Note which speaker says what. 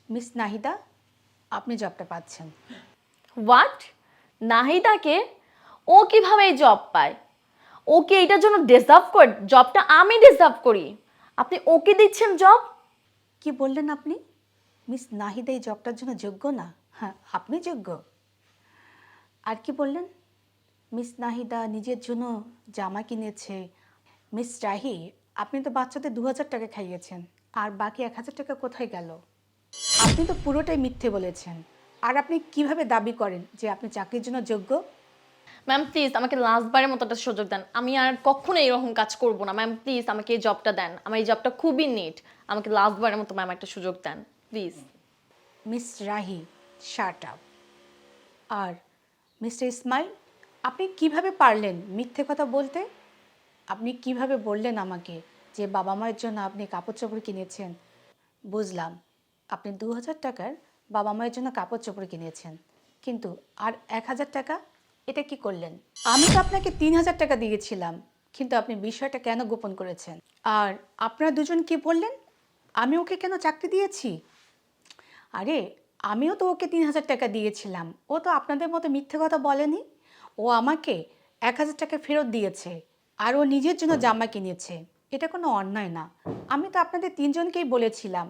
Speaker 1: Miss Nahida, আপনি জবটা পাচ্ছেন।
Speaker 2: হোয়াট? নাহিদাকে? ও কিভাবে এই জব পায়? ও কি এটার জন্য ডিজার্ভ করে? জবটা আমি ডিজার্ভ করি, আপনি ওকে দিচ্ছেন জব?
Speaker 1: কি বললেন আপনি? মিস নাহিদা এই জবটার জন্য যোগ্য না? হ্যাঁ, আপনি যোগ্য। আর কি বললেন? মিস নাহিদা নিজের জন্য জামা কিনেছে। মিস রাহি, আপনি তো বাচ্চাদের 2000 টাকা খাইয়েছেন, আর বাকি 1000 টাকা কোথায় গেল? আপনি তো পুরোটাই মিথ্যে বলেছেন। আর আপনি কিভাবে দাবি করেন যে আপনি চাকরির জন্য যোগ্য?
Speaker 2: ম্যাম প্লিজ আমাকে লাস্টবারের মতো একটা সুযোগ দেন, আমি আর কখনো এরকম কাজ করব না। ম্যাম প্লিজ আমাকে এই জবটা দেন, আমার এই জবটা খুবই নিট। আমাকে লাস্টবারের মতো ম্যাম একটা সুযোগ দেন please.
Speaker 1: Miss Rahi, shut up. আর মিস্টার ইসমাইল, আপনি কিভাবে পারলেন মিথ্যে কথা বলতে? আপনি কিভাবে বললেন আমাকে যে বাবা মায়ের জন্য আপনি কাপড় চোপড় কিনেছেন? বুঝলাম, আপনি 2000 টাকার বাবা মায়ের জন্য কাপড় চোপড় কিনেছেন, কিন্তু আর 1000 টাকা এটা কি করলেন? আমি তো আপনাকে 3000 টাকা দিয়েছিলাম, কিন্তু আপনি বিষয়টা কেন গোপন করেছেন? আর আপনারা দুজন কি বললেন? আমি ওকে কেন চাকরি দিয়েছি? আরে, আমিও তো ওকে 3000 টাকা দিয়েছিলাম, ও তো আপনাদের মতো মিথ্যে কথা বলেনি। ও আমাকে 1000 টাকা ফেরত দিয়েছে, আর ও নিজের জন্য জামা কিনেছে। এটা কোনো অন্যায় না। আমি তো আপনাদের তিনজনকেই বলেছিলাম